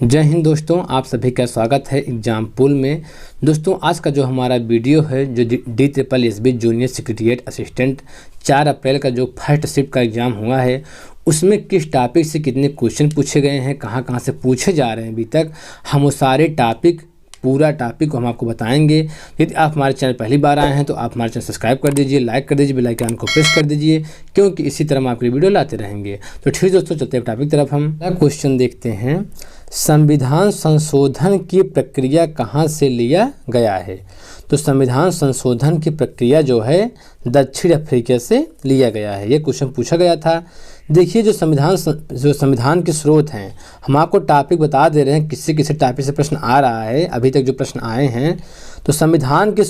जय हिंद दोस्तों, आप सभी का स्वागत है एग्जाम पूल में। दोस्तों आज का जो हमारा वीडियो है जो DSSB जूनियर सेक्रेटरीट असिस्टेंट 4 अप्रैल का जो फर्स्ट शिफ्ट का एग्ज़ाम हुआ है उसमें किस टॉपिक से कितने क्वेश्चन पूछे गए हैं, कहाँ कहाँ से पूछे जा रहे हैं अभी तक, हम वो सारे टॉपिक पूरा टॉपिक को हम आपको बताएंगे। यदि आप हमारे चैनल पहली बार आए हैं तो आप हमारे चैनल सब्सक्राइब कर दीजिए, लाइक कर दीजिए, बेल आइकन को प्रेस कर दीजिए, क्योंकि इसी तरह हम आपके वीडियो लाते रहेंगे। तो ठीक दोस्तों, चलते हैं टॉपिक तरफ। हम क्वेश्चन देखते हैं, संविधान संशोधन की प्रक्रिया कहाँ से लिया गया है। तो संविधान संशोधन की प्रक्रिया जो है दक्षिण अफ्रीका से लिया गया है। ये क्वेश्चन पूछा गया था। देखिए जो संविधान के स्रोत हैं, हम आपको टॉपिक बता दे रहे हैं किसी किसी टॉपिक से प्रश्न आ रहा है, अभी तक जो प्रश्न आए हैं। तो संविधान के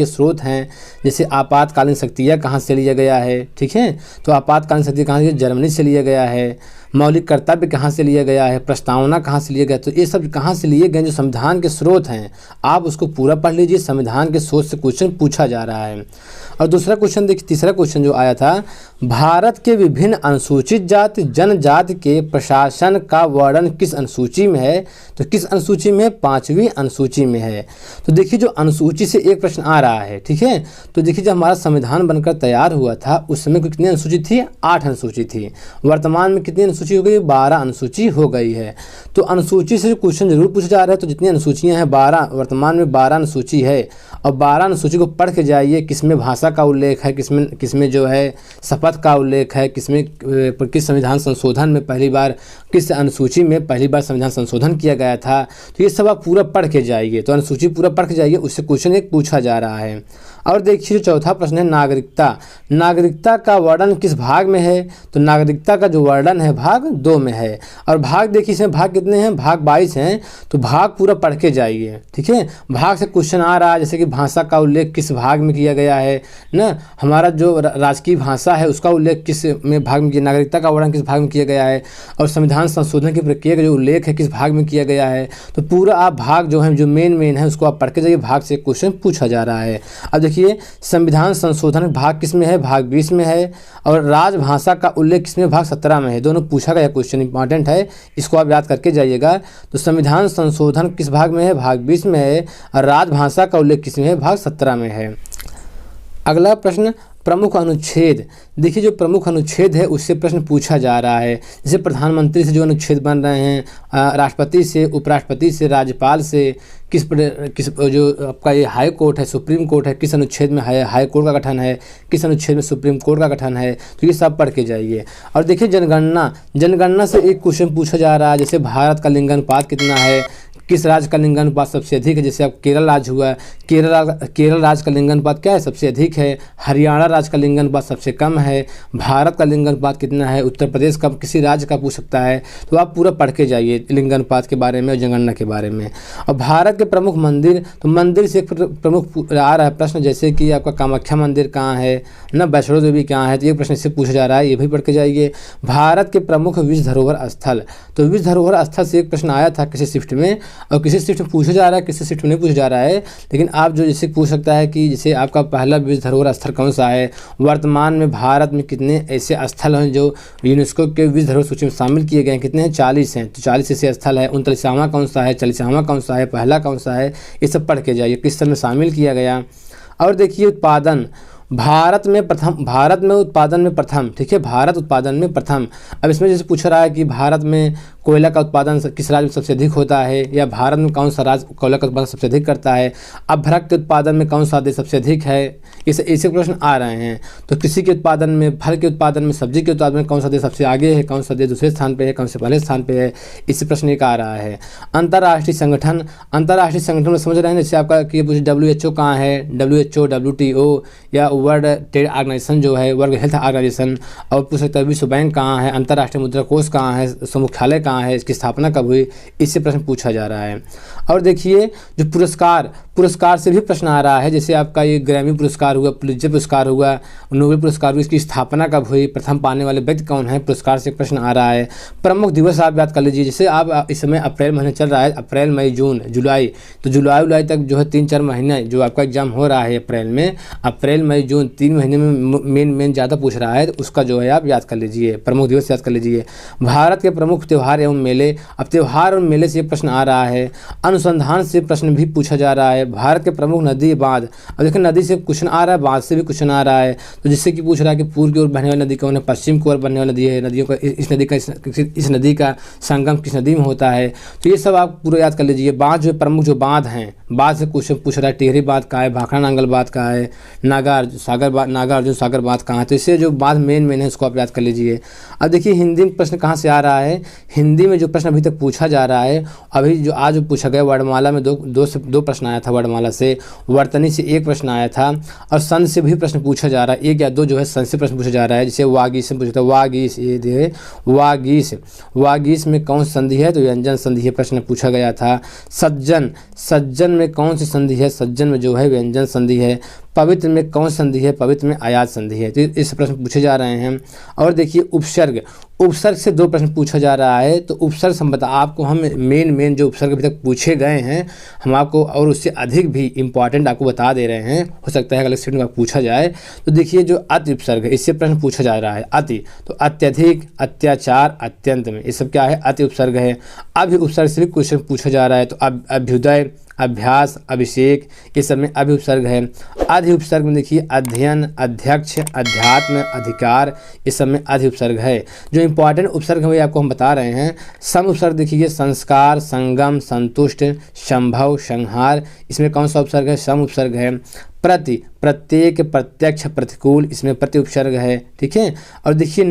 स्रोत हैं, जैसे आपातकालीन शक्तियाँ कहाँ से लिया गया है, ठीक है। तो आपातकालीन शक्ति कहाँ से, जर्मनी से लिया गया है। मौलिक कर्तव्य कहाँ से लिया गया है, प्रस्तावना कहाँ से लिया गया। तो ये सब कहाँ से लिए गए, जो संविधान के स्रोत हैं, आप उसको पूरा पढ़ लीजिए। संविधान के स्रोत से क्वेश्चन पूछा जा रहा है। और दूसरा क्वेश्चन देखिए, तीसरा क्वेश्चन जो आया था, भारत के विभिन्न अनुसूचित जाति जनजाति के प्रशासन का वर्णन किस अनुसूची में है। तो किस अनुसूची में, 5वीं अनुसूची में है। तो देखिए जो अनुसूची से एक प्रश्न आ रहा है, ठीक है। तो देखिए जब हमारा संविधान बनकर तैयार हुआ था उस समय कितनी अनुसूची थी, 8 अनुसूची थी। वर्तमान में कितनी अनुसूची हो गई, 12 अनुसूची हो गई है। तो अनुसूची से क्वेश्चन जरूर पूछा जा रहा है। तो जितनी अनुसूचियां हैं 12, वर्तमान में 12 अनुसूची है। और 12 अनुसूची को पढ़ के जाइए, किसमें भाषा का उल्लेख है, किसमें जो है शपथ का उल्लेख है, किस संविधान संशोधन में पहली बार, किस अनुसूची में पहली बार संविधान संशोधन किया गया था। तो ये सब आप पूरा पढ़ के जाइए। तो अनुसूची पूरा पढ़ के जाइए, उससे क्वेश्चन एक पूछा जा रहा है। और देखिए चौथा प्रश्न है, नागरिकता का वर्णन किस भाग में है। तो नागरिकता का जो वर्णन है भाग 2 में है। और भाग देखिए इसमें भाग कितने हैं, भाग 22 हैं। तो भाग पूरा पढ़ के जाइए, ठीक है। भाग से क्वेश्चन आ रहा है, जैसे कि भाषा का उल्लेख किस भाग में किया गया है ना, हमारा जो राजकीय भाषा है उसका उल्लेख किस में भाग में किया, नागरिकता का वर्णन किस भाग में किया गया है, और संविधान संशोधन की प्रक्रिया का जो उल्लेख है किस भाग में किया गया है। तो पूरा आप भाग जो है, जो मेन है उसको आप पढ़ के जाइए। भाग से क्वेश्चन पूछा जा रहा है। अब देखिए संविधान संशोधन भाग किस में है, भाग 20 में है। और राजभाषा का उल्लेख किसमें, भाग 17 में है। दोनों पूछा गया क्वेश्चन, इंपॉर्टेंट है, इसको आप याद करके जाइएगा। तो संविधान संशोधन किस भाग में है, भाग 20 में है। और राजभाषा का उल्लेख किस में है, भाग 17 में है। अगला प्रश्न, प्रमुख अनुच्छेद। देखिए जो प्रमुख अनुच्छेद है उससे प्रश्न पूछा जा रहा है। जैसे प्रधानमंत्री से जो अनुच्छेद बन रहे हैं, राष्ट्रपति से, उपराष्ट्रपति से, राज्यपाल से, किस जो आपका ये हाई कोर्ट है, सुप्रीम कोर्ट है, किस अनुच्छेद में हाई कोर्ट का गठन है, किस अनुच्छेद में सुप्रीम कोर्ट का गठन है। तो ये सब पढ़ के जाइए। और देखिए जनगणना से एक क्वेश्चन पूछा जा रहा है। जैसे भारत का लिंगानुपात कितना है, किस राज्य का लिंगानुपात सबसे अधिक है। जैसे अब केरल राज्य हुआ, केरल राज्य का लिंगानुपात क्या है, सबसे अधिक है। हरियाणा राज्य का लिंगानुपात सबसे कम है। भारत का लिंगानुपात कितना है, उत्तर प्रदेश का, किसी राज्य का पूछ सकता है। तो आप पूरा पढ़ के जाइए लिंगानुपात के बारे में और जनगणना के बारे में। और भारत के प्रमुख मंदिर, तो मंदिर से एक प्रमुख आ रहा है प्रश्न, जैसे कि आपका कामाख्या मंदिर कहाँ है ना, वैष्णो देवी कहाँ है। तो ये प्रश्न इससे पूछा जा रहा है, ये भी पढ़ के जाइए। भारत के प्रमुख विश्व धरोहर स्थल, तो विश्व धरोहर स्थल से एक प्रश्न आया था किसी शिफ्ट में, और किसी शिफ्ट में पूछा जा रहा है, किसी शिफ्ट में नहीं पूछा जा रहा है। लेकिन आप जो जैसे पूछ सकता है कि जैसे आपका पहला विश्व धरोहर स्थल कौन सा है, वर्तमान में भारत में कितने ऐसे स्थल हैं जो यूनेस्को के विश्व धरोहर सूची में शामिल किए गए हैं, कितने हैं, 40 हैं। तो 40 ऐसे स्थल है। 39वां कौन सा है, 40वां कौन सा है, पहला कौन सा है, ये सब पढ़ के जाइए किस स्थल में शामिल किया गया। और देखिए उत्पादन, भारत में उत्पादन में प्रथम, ठीक है, भारत उत्पादन में प्रथम। अब इसमें जैसे पूछ रहा है कि भारत में कोयला का उत्पादन किस राज्य में सबसे अधिक होता है, या भारत में कौन सा राज्य कोयला का उत्पादन सबसे अधिक करता है, अभ्रक के उत्पादन में कौन सा देश सबसे अधिक है। ऐसे प्रश्न आ रहे हैं। तो कृषि के उत्पादन में, फल के उत्पादन में, सब्जी के उत्पादन में कौन सा देश सबसे आगे है, कौन सा देश दूसरे स्थान पर है, कौन से पहले स्थान पर है, इससे प्रश्न एक आ रहा है। अंतर्राष्ट्रीय संगठन में समझ रहे हैं, जैसे आपका कि WHO कहाँ है, WHO, WTO या वर्ल्ड ट्रेड ऑर्गेनाइजेशन जो है, वर्ल्ड हेल्थ ऑर्गेनाइजेशन। और पूछ सकता है विश्व बैंक कहाँ है, अंतर्राष्ट्रीय मुद्रा कोष कहाँ है, मुख्यालय कहाँ है, इसकी स्थापना कब हुई, इससे प्रश्न पूछा जा रहा है। और देखिए जो पुरस्कार से भी प्रश्न आ रहा है। जैसे आपका ये ग्रैमी पुरस्कार हुआ, पुलित्जर पुरस्कार हुआ, नोबेल पुरस्कार हुआ, इसकी स्थापना कब हुई, प्रथम पाने वाले व्यक्ति कौन है, पुरस्कार से प्रश्न आ रहा है। प्रमुख दिवस आप याद कर लीजिए। जैसे आप इस समय अप्रैल महीने चल रहा है, अप्रैल, मई, जून, जुलाई, तो जुलाई तक जो है 3-4 महीने जो आपका एग्जाम हो रहा है अप्रैल में, अप्रैल, मई, जून 3 महीने में मेन ज़्यादा पूछ रहा है। तो उसका जो है आप याद कर लीजिए, प्रमुख दिवस याद कर लीजिए। भारत के प्रमुख त्यौहार एवं मेले, अब त्यौहार और मेले से प्रश्न आ रहा है। अनुसंधान से प्रश्न भी पूछा जा रहा है। भारत के प्रमुख नदी बांध, अब देखिए नदी से क्वेश्चन आ रहा है, बांध से भी क्वेश्चन आ रहा है, तो जिससे कि पूछ रहा है कि पूर्व की ओर बहने वाली नदी कौन है, पश्चिम की ओर बहने वाली नदी है, नदियों का इस नदी का संगम किस नदी में होता है, तो ये सब आप पूरा याद कर लीजिए। बांध जो प्रमुख जो बांध हैं, बांध से क्वेश्चन पूछ रहा है, टिहरी बांध कहाँ है, भाखड़ा नांगल बांध कहाँ है, नागार्जुन सागर बांध कहाँ है, तो इससे जो बांध मेन है उसको आप याद कर लीजिए। अब देखिए हिंदी में प्रश्न कहाँ से आ रहा है, हिंदी में जो प्रश्न अभी तक पूछा जा रहा है, अभी जो आज पूछा गया वर्णमाला में दो प्रश्न आया था, वर्णमाला से, वर्तनी से एक प्रश्न आया था, और संध से भी प्रश्न पूछा जा रहा है, एक या दो जो है संध से प्रश्न पूछा जा रहा है। जैसे वागीश से पूछा था, वागीश, ये दे वागीश में कौन सी संधि है, तो व्यंजन संधि है, प्रश्न पूछा गया था। सज्जन में कौन सी संधि है, सज्जन में जो है व्यंजन संधि है। पवित्र में कौन संधि है, पवित्र में आयात संधि है, तो इस प्रश्न पूछे जा रहे हैं। और देखिए उपसर्ग से दो प्रश्न पूछा जा रहा है, तो उपसर्ग संबंध आपको हम मेन जो उपसर्ग अभी तक पूछे गए हैं हम आपको और उससे अधिक भी इम्पॉर्टेंट आपको बता दे रहे हैं, हो सकता है अगले सेट में पूछा जाए। तो देखिए जो अति उपसर्ग है इससे प्रश्न पूछा जा रहा है, अति तो अत्यधिक, अत्याचार, अत्यंत में, ये सब क्या है, अति उपसर्ग है। अभि उपसर्ग से भी क्वेश्चन पूछा जा रहा है, तो अभ्युदय, अभ्यास, अभिषेक, ये सब में अभि उपसर्ग है। अधि उपसर्ग में देखिए अध्ययन, अध्यक्ष, अध्यात्म, अधिकार, इस सब में अधि उपसर्ग है। जो इंपॉर्टेंट उपसर्ग है वही आपको हम बता रहे हैं। सम उपसर्ग देखिए संस्कार, संगम, संतुष्ट, संभव, संहार, इसमें कौन सा उपसर्ग है, सम उपसर्ग है। प्रति, प्रत्येक, प्रत्यक्ष, प्रतिकूल, इसमें प्रति उपसर्ग है, ठीक है। और देखिए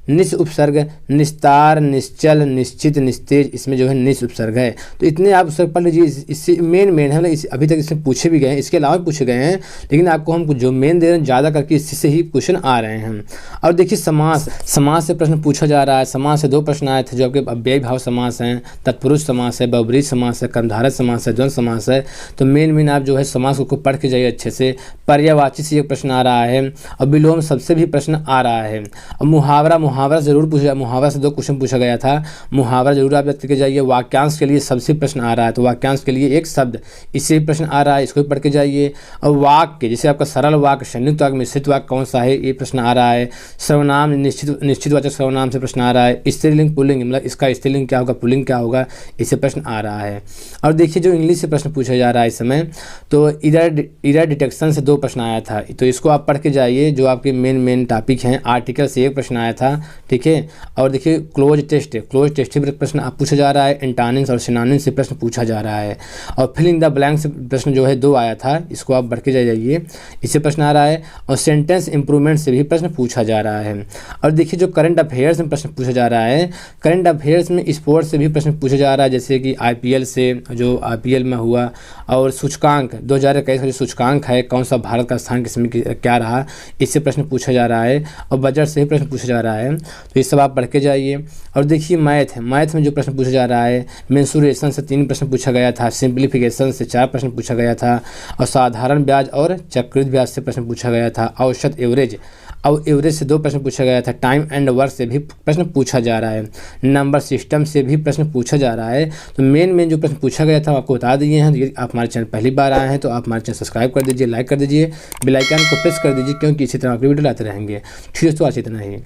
निस उपसर्ग, निस्तार, निश्चल, निश्चित, निस्तेज, इसमें जो है निस उपसर्ग है। तो इतने आप उपसर्ग पढ़ लीजिए, इससे मेन है, मतलब अभी तक इसमें पूछे भी गए हैं, इसके अलावा पूछे गए हैं, लेकिन आपको हम जो मेन दे रहे हैं ज़्यादा करके इससे ही क्वेश्चन आ रहे हैं। और देखिए समास से प्रश्न पूछा जा रहा है। समास से दो प्रश्न आए थे, जो आपके अव्ययी भाव समास हैं, तत्पुरुष समास है, बहुब्रीहि समास है, कर्मधारय समास है, द्वंद्व समास है। तो मेन आप जो है समास को पढ़ के जाइए अच्छे से। पर्यायवाची से एक प्रश्न आ रहा है, और विलोम सबसे भी प्रश्न आ रहा है। और मुहावरा जरूर पूछा, मुहावरा से दो क्वेश्चन पूछा गया था, मुहावरा जरूर आप याद करके जाइए। वाक्यांश के लिए सबसे प्रश्न आ रहा है, तो वाक्यांश के लिए एक शब्द, इससे भी प्रश्न आ रहा है, इसको भी पढ़ के जाइए। और वाक्य जैसे आपका सरल वाक्य, संयुक्त वाक्य, मिश्रित वाक्य कौन सा है, ये प्रश्न आ रहा है। सर्वनाम, निश्चित वाचक सर्वनाम से प्रश्न आ रहा है। स्त्रीलिंग पुल्लिंग, मतलब इसका स्त्रीलिंग क्या होगा, पुल्लिंग क्या होगा, इससे प्रश्न आ रहा है। और देखिए जो इंग्लिश से प्रश्न पूछा जा रहा है इस समय, तो इरर डिटेक्शन से दो प्रश्न आया था, तो इसको आप पढ़ के जाइए। जो आपके मेन टॉपिक हैं, आर्टिकल से एक प्रश्न आया था, ठीक है। और देखिए क्लोज टेस्ट से प्रश्न आप पूछा जा रहा है। एंटोनिम्स और सिनोनिम्स से प्रश्न पूछा जा रहा है। और फिलिंग द ब्लैंक से प्रश्न जो है दो आया था, इसको आप बढ़ के जाइए, इससे प्रश्न आ रहा है। और सेंटेंस इंप्रूवमेंट से भी प्रश्न पूछा जा रहा है। और देखिए जो करंट अफेयर्स में प्रश्न पूछा जा रहा है, करंट अफेयर्स में स्पोर्ट्स से भी प्रश्न पूछा जा रहा है, जैसे कि IPL से, जो IPL में हुआ। और सूचकांक 2021 का जो सूचकांक है, कौन सा भारत का स्थान किसमें क्या रहा, इससे प्रश्न पूछा जा रहा है। और बजट से भी प्रश्न पूछा जा रहा है, तो ये सब आप पढ़ के जाइए। और देखिए मैथ में जो प्रश्न पूछा जा रहा है, मेंसुरेशन से 3 प्रश्न पूछा गया था, सिंप्लीफिकेशन से 4 प्रश्न पूछा गया था, और साधारण ब्याज और चक्रवृद्धि ब्याज से प्रश्न पूछा गया था। औसत एवरेज से 2 प्रश्न पूछा गया था। टाइम एंड वर्क से भी प्रश्न पूछा जा रहा है। नंबर सिस्टम से भी प्रश्न पूछा जा रहा है। तो मेन जो प्रश्न पूछा गया था आपको बता दिए हैं। यदि आप हमारे चैनल पहली बार आए हैं तो आप हमारे चैनल सब्सक्राइब कर दीजिए, लाइक कर दीजिए, बेल आइकन को प्रेस कर दीजिए, क्योंकि इसी तरह आपकी वीडियो लाते रहेंगे। ठीक है दोस्तों, आज इतना ही।